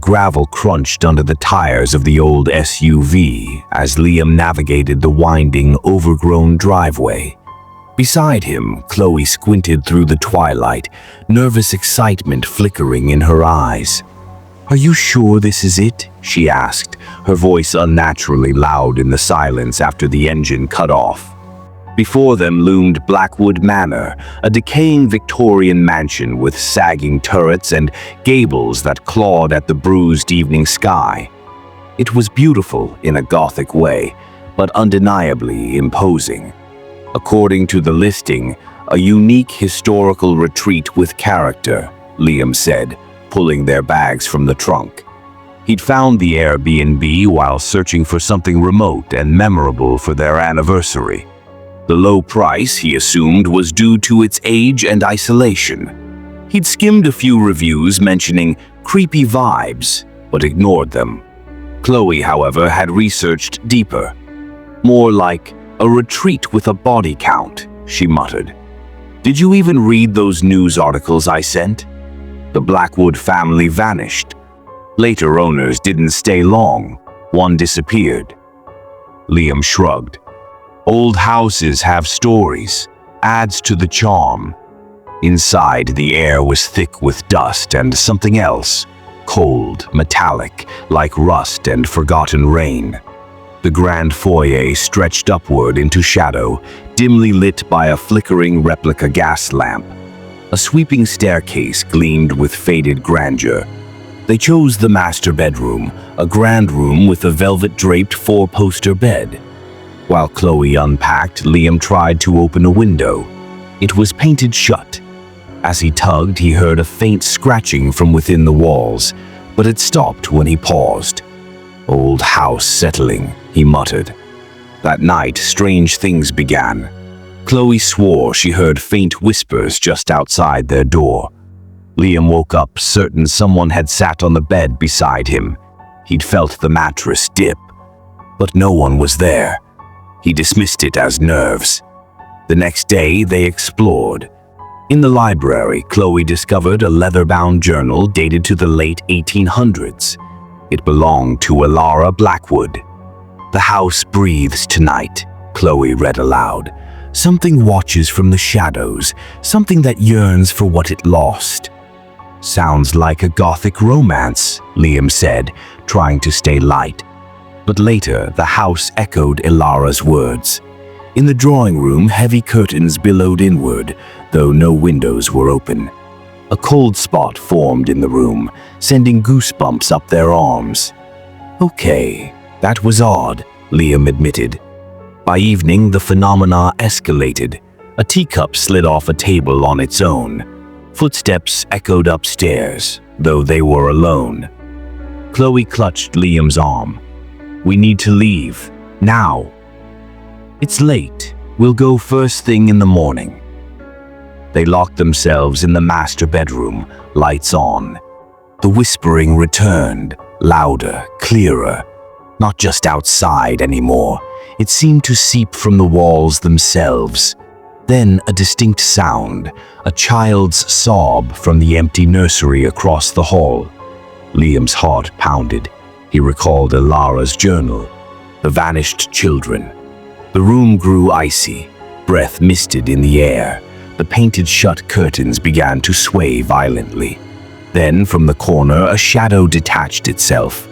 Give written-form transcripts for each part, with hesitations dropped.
gravel crunched under the tires of the old SUV as Liam navigated the winding, overgrown driveway. Beside him, Chloe squinted through the twilight, nervous excitement flickering in her eyes. "Are you sure this is it?" she asked, her voice unnaturally loud in the silence after the engine cut off. Before them loomed Blackwood Manor, a decaying Victorian mansion with sagging turrets and gables that clawed at the bruised evening sky. It was beautiful in a Gothic way, but undeniably imposing. According to the listing, a unique historical retreat with character, Liam said, pulling their bags from the trunk. He'd found the Airbnb while searching for something remote and memorable for their anniversary. The low price, he assumed, was due to its age and isolation. He'd skimmed a few reviews mentioning creepy vibes, but ignored them. Chloe, however, had researched deeper. "More like a retreat with a body count," she muttered. "Did you even read those news articles I sent? The Blackwood family vanished. Later owners didn't stay long. One disappeared." Liam shrugged. "Old houses have stories. Adds to the charm." Inside, the air was thick with dust and something else. Cold, metallic, like rust and forgotten rain. The grand foyer stretched upward into shadow, dimly lit by a flickering replica gas lamp. A sweeping staircase gleamed with faded grandeur. They chose the master bedroom, a grand room with a velvet-draped four-poster bed. While Chloe unpacked, Liam tried to open a window. It was painted shut. As he tugged, he heard a faint scratching from within the walls, but it stopped when he paused. "Old house settling," he muttered. That night, strange things began. Chloe swore she heard faint whispers just outside their door. Liam woke up certain someone had sat on the bed beside him. He'd felt the mattress dip, but no one was there. He dismissed it as nerves. The next day, they explored. In the library, Chloe discovered a leather-bound journal dated to the late 1800s. It belonged to Elara Blackwood. "The house breathes tonight," Chloe read aloud. "Something watches from the shadows, something that yearns for what it lost." "Sounds like a Gothic romance," Liam said, trying to stay light. But later, the house echoed Elara's words. In the drawing room, heavy curtains billowed inward, though no windows were open. A cold spot formed in the room, sending goosebumps up their arms. "Okay, that was odd," Liam admitted. By evening, the phenomena escalated. A teacup slid off a table on its own. Footsteps echoed upstairs, though they were alone. Chloe clutched Liam's arm. "We need to leave. Now." "It's late. We'll go first thing in the morning." They locked themselves in the master bedroom, lights on. The whispering returned, louder, clearer. Not just outside anymore. It seemed to seep from the walls themselves. Then a distinct sound, a child's sob from the empty nursery across the hall. Liam's heart pounded. He recalled Elara's journal. The vanished children. The room grew icy. Breath misted in the air. The painted-shut curtains began to sway violently. Then, from the corner, a shadow detached itself.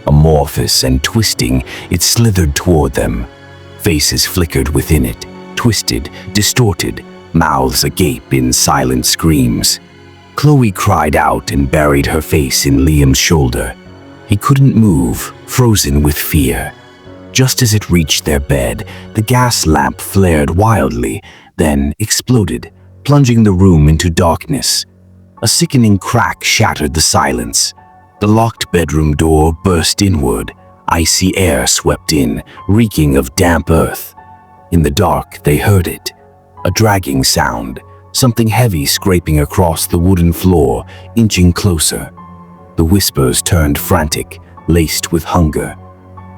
Amorphous and twisting, it slithered toward them. Faces flickered within it, twisted, distorted, mouths agape in silent screams. Chloe cried out and buried her face in Liam's shoulder. He couldn't move, frozen with fear. Just as it reached their bed, the gas lamp flared wildly, then exploded, plunging the room into darkness. A sickening crack shattered the silence. The locked bedroom door burst inward. Icy air swept in, reeking of damp earth. In the dark, they heard it. A dragging sound, something heavy scraping across the wooden floor, inching closer. The whispers turned frantic, laced with hunger.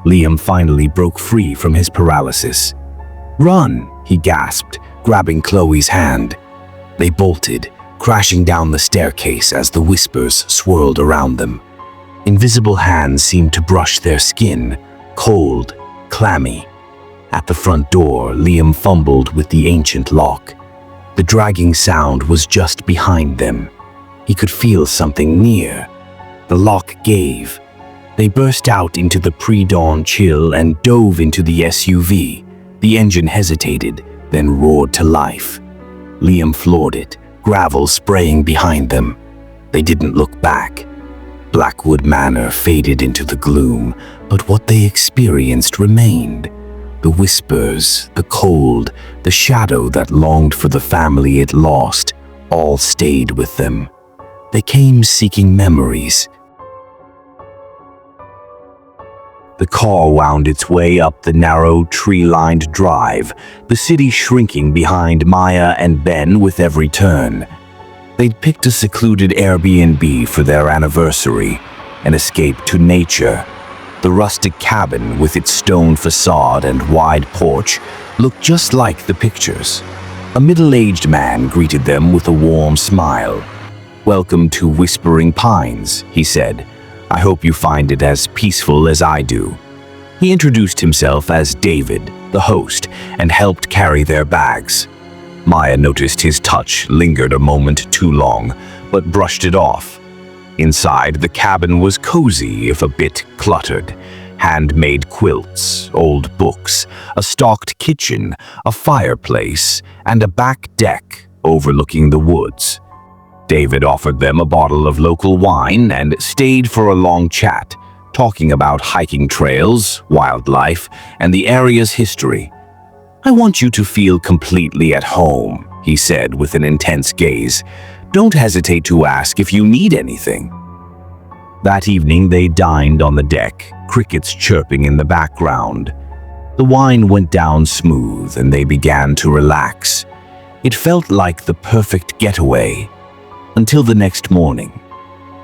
Liam finally broke free from his paralysis. "Run!" he gasped, grabbing Chloe's hand. They bolted, crashing down the staircase as the whispers swirled around them. Invisible hands seemed to brush their skin, cold, clammy. At the front door, Liam fumbled with the ancient lock. The dragging sound was just behind them. He could feel something near. The lock gave. They burst out into the pre-dawn chill and dove into the SUV. The engine hesitated, then roared to life. Liam floored it, gravel spraying behind them. They didn't look back. Blackwood Manor faded into the gloom, but what they experienced remained. The whispers, the cold, the shadow that longed for the family it lost, all stayed with them. They came seeking memories. The car wound its way up the narrow, tree-lined drive, the city shrinking behind Maya and Ben with every turn. They'd picked a secluded Airbnb for their anniversary, an escape to nature. The rustic cabin, with its stone facade and wide porch, looked just like the pictures. A middle-aged man greeted them with a warm smile. "Welcome to Whispering Pines," he said. "I hope you find it as peaceful as I do." He introduced himself as David, the host, and helped carry their bags. Maya noticed his touch lingered a moment too long, but brushed it off. Inside, the cabin was cozy if a bit cluttered. Handmade quilts, old books, a stocked kitchen, a fireplace, and a back deck overlooking the woods. David offered them a bottle of local wine and stayed for a long chat, talking about hiking trails, wildlife, and the area's history. "I want you to feel completely at home," he said with an intense gaze. "Don't hesitate to ask if you need anything." That evening they dined on the deck, crickets chirping in the background. The wine went down smooth and they began to relax. It felt like the perfect getaway. Until the next morning.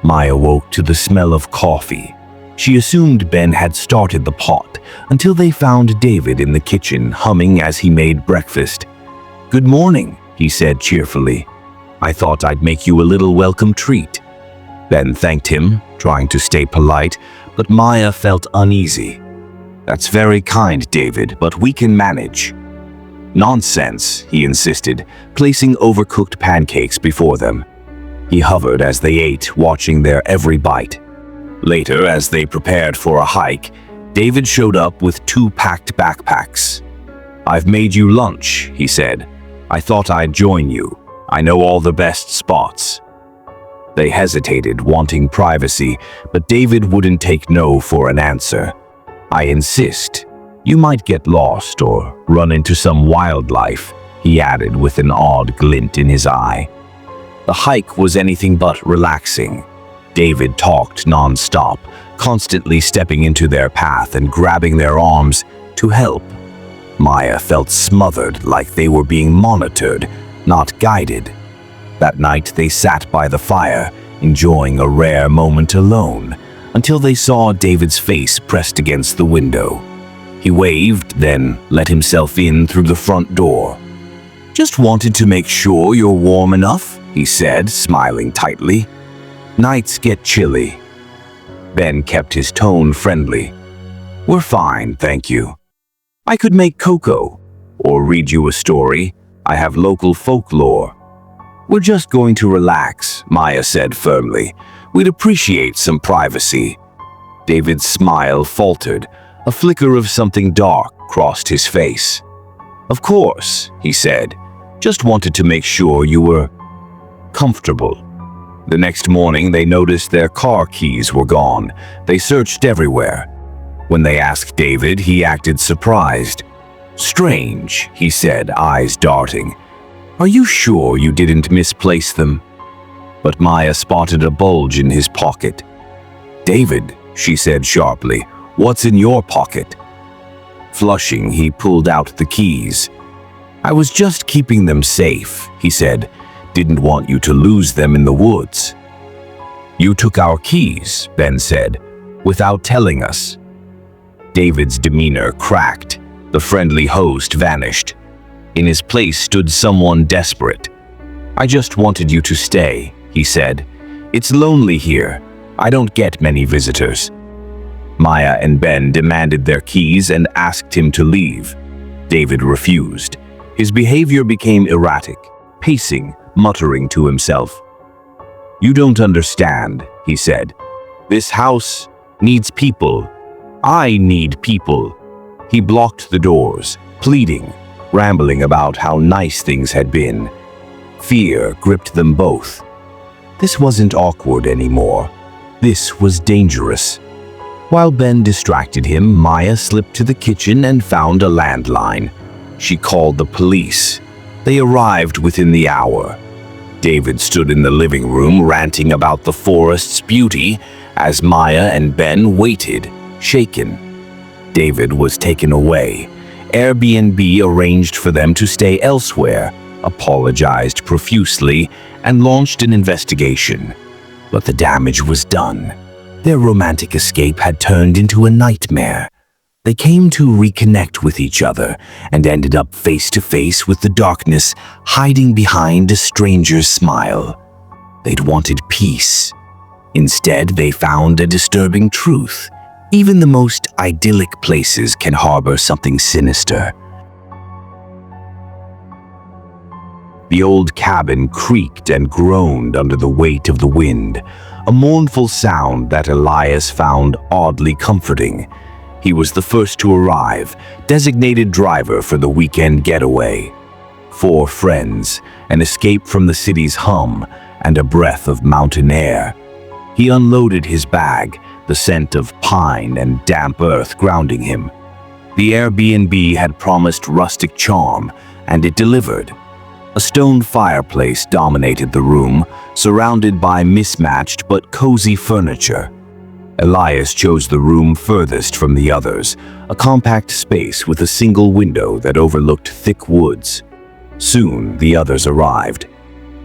Maya woke to the smell of coffee. She assumed Ben had started the pot until they found David in the kitchen humming as he made breakfast. "Good morning," he said cheerfully. "I thought I'd make you a little welcome treat." Ben thanked him, trying to stay polite, but Maya felt uneasy. "That's very kind, David, but we can manage." "Nonsense," he insisted, placing overcooked pancakes before them. He hovered as they ate, watching their every bite. Later, as they prepared for a hike, David showed up with 2 packed backpacks. "I've made you lunch," he said. "I thought I'd join you. I know all the best spots." They hesitated, wanting privacy, but David wouldn't take no for an answer. "I insist. You might get lost or run into some wildlife," he added with an odd glint in his eye. The hike was anything but relaxing. David talked non-stop, constantly stepping into their path and grabbing their arms to help. Maya felt smothered, like they were being monitored, not guided. That night they sat by the fire, enjoying a rare moment alone, until they saw David's face pressed against the window. He waved, then let himself in through the front door. "Just wanted to make sure you're warm enough," he said, smiling tightly. "Nights get chilly." Ben kept his tone friendly. "We're fine, thank you. I could make cocoa, or read you a story. I have local folklore." "We're just going to relax," Maya said firmly. "We'd appreciate some privacy." David's smile faltered. A flicker of something dark crossed his face. "Of course," he said. "Just wanted to make sure you were comfortable." The next morning, they noticed their car keys were gone. They searched everywhere. When they asked David, he acted surprised. "Strange," he said, eyes darting. "Are you sure you didn't misplace them?" But Maya spotted a bulge in his pocket. "David," she said sharply, "what's in your pocket?" Flushing, he pulled out the keys. "I was just keeping them safe," he said. "Didn't want you to lose them in the woods." "You took our keys," Ben said, "without telling us." David's demeanor cracked. The friendly host vanished. In his place stood someone desperate. "I just wanted you to stay," he said. "It's lonely here. I don't get many visitors." Maya and Ben demanded their keys and asked him to leave. David refused. His behavior became erratic, pacing, muttering to himself. "You don't understand," he said. "This house needs people. I need people." He blocked the doors, pleading, rambling about how nice things had been. Fear gripped them both. This wasn't awkward anymore. This was dangerous. While Ben distracted him, Maya slipped to the kitchen and found a landline. She called the police. They arrived within the hour. David stood in the living room ranting about the forest's beauty as Maya and Ben waited, shaken. David was taken away. Airbnb arranged for them to stay elsewhere, apologized profusely, and launched an investigation. But the damage was done. Their romantic escape had turned into a nightmare. They came to reconnect with each other and ended up face to face with the darkness hiding behind a stranger's smile. They'd wanted peace. Instead, they found a disturbing truth. Even the most idyllic places can harbor something sinister. The old cabin creaked and groaned under the weight of the wind, a mournful sound that Elias found oddly comforting. He was the first to arrive, designated driver for the weekend getaway. 4 friends, an escape from the city's hum, and a breath of mountain air. He unloaded his bag, the scent of pine and damp earth grounding him. The Airbnb had promised rustic charm, and it delivered. A stone fireplace dominated the room, surrounded by mismatched but cozy furniture. Elias chose the room furthest from the others, a compact space with a single window that overlooked thick woods. Soon, the others arrived.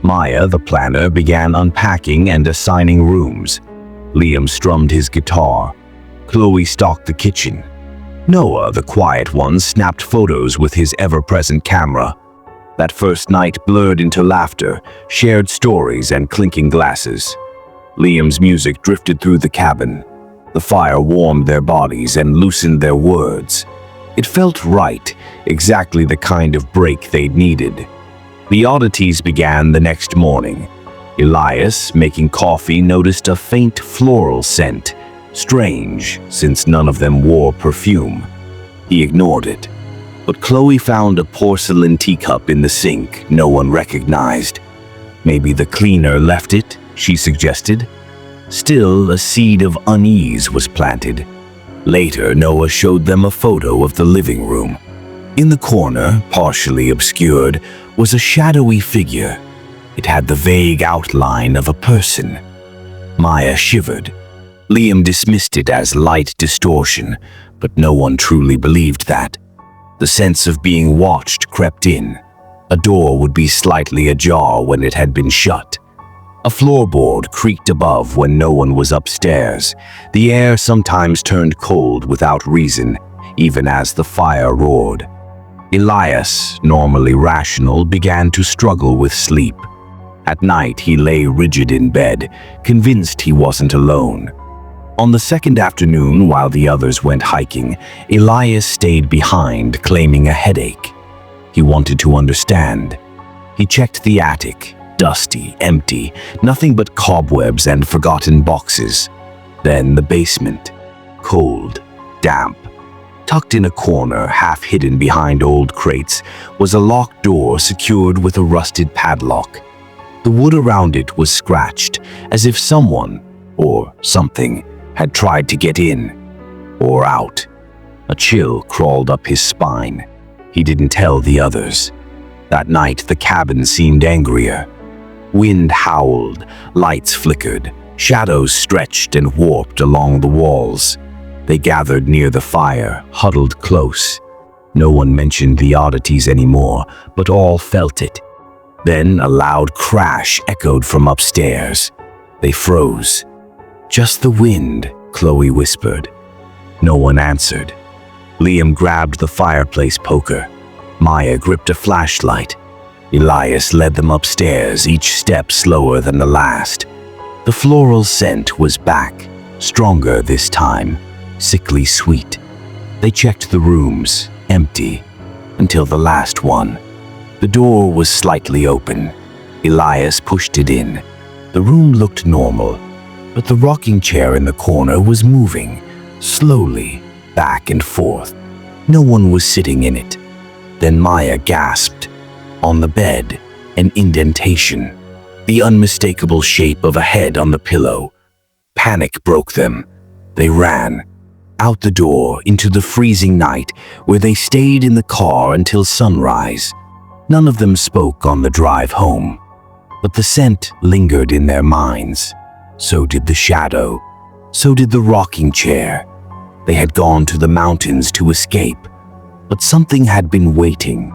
Maya, the planner, began unpacking and assigning rooms. Liam strummed his guitar. Chloe stocked the kitchen. Noah, the quiet one, snapped photos with his ever-present camera. That first night blurred into laughter, shared stories, and clinking glasses. Liam's music drifted through the cabin. The fire warmed their bodies and loosened their words. It felt right, exactly the kind of break they'd needed. The oddities began the next morning. Elias, making coffee, noticed a faint floral scent. Strange, since none of them wore perfume. He ignored it. But Chloe found a porcelain teacup in the sink no one recognized. Maybe the cleaner left it, she suggested. Still, a seed of unease was planted. Later, Noah showed them a photo of the living room. In the corner, partially obscured, was a shadowy figure. It had the vague outline of a person. Maya shivered. Liam dismissed it as light distortion, but no one truly believed that. The sense of being watched crept in. A door would be slightly ajar when it had been shut. A floorboard creaked above when no one was upstairs. The air sometimes turned cold without reason, even as the fire roared. Elias, normally rational, began to struggle with sleep. At night, he lay rigid in bed, convinced he wasn't alone. On the second afternoon, while the others went hiking, Elias stayed behind, claiming a headache. He wanted to understand. He checked the attic, dusty, empty, nothing but cobwebs and forgotten boxes. Then the basement, cold, damp. Tucked in a corner, half hidden behind old crates, was a locked door secured with a rusted padlock. The wood around it was scratched, as if someone, or something, had tried to get in, or out. A chill crawled up his spine. He didn't tell the others. That night, the cabin seemed angrier. Wind howled, lights flickered, shadows stretched and warped along the walls. They gathered near the fire, huddled close. No one mentioned the oddities anymore, but all felt it. Then a loud crash echoed from upstairs. They froze. "Just the wind," Chloe whispered. No one answered. Liam grabbed the fireplace poker. Maya gripped a flashlight. Elias led them upstairs, each step slower than the last. The floral scent was back, stronger this time, sickly sweet. They checked the rooms, empty, until the last one. The door was slightly open. Elias pushed it in. The room looked normal, but the rocking chair in the corner was moving, slowly, back and forth. No one was sitting in it. Then Maya gasped. On the bed, an indentation, the unmistakable shape of a head on the pillow. Panic broke them. They ran, out the door into the freezing night, where they stayed in the car until sunrise. None of them spoke on the drive home, but the scent lingered in their minds. So did the shadow. So did the rocking chair. They had gone to the mountains to escape, but something had been waiting.